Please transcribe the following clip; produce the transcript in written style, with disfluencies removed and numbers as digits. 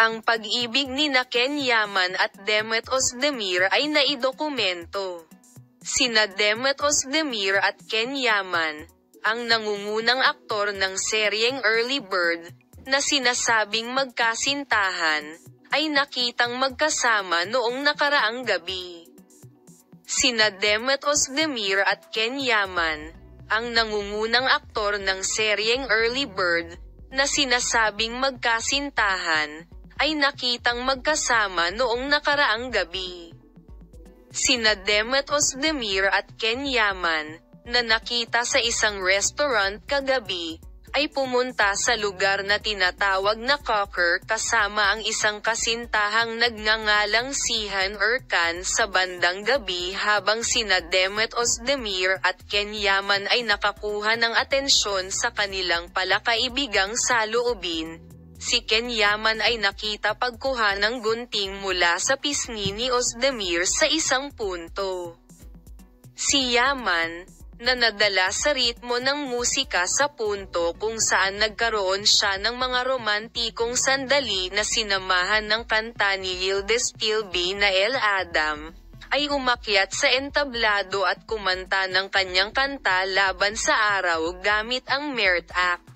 Ang pag-ibig nina Ken Yaman at Demet Özdemir ay naidokumento. Sina Demet Özdemir at Ken Yaman, ang nangungunang aktor ng seryeng Early Bird, na sinasabing magkasintahan, ay nakitang magkasama noong nakaraang gabi. Sina Demet Özdemir at Ken Yaman, ang nangungunang aktor ng seryeng Early Bird, na sinasabing magkasintahan, ay nakitang magkasama noong nakaraang gabi. Sina Demet Özdemir at Ken Yaman, na nakita sa isang restaurant kagabi, ay pumunta sa lugar na tinatawag na Cocker kasama ang isang kasintahang nagngangalang Cihan Erkan sa bandang gabi habang sina Demet Özdemir at Ken Yaman ay nakakuha ng atensyon sa kanilang palakaibigang saloobin. Si Ken Yaman ay nakita pagkuha ng gunting mula sa pisngi ni Özdemir sa isang punto. Si Yaman, na nadala sa ritmo ng musika sa punto kung saan nagkaroon siya ng mga romantikong sandali na sinamahan ng kanta ni Yildiz Tilby na El Adam, ay umakyat sa entablado at kumanta ng kanyang kanta laban sa araw gamit ang Mert Act.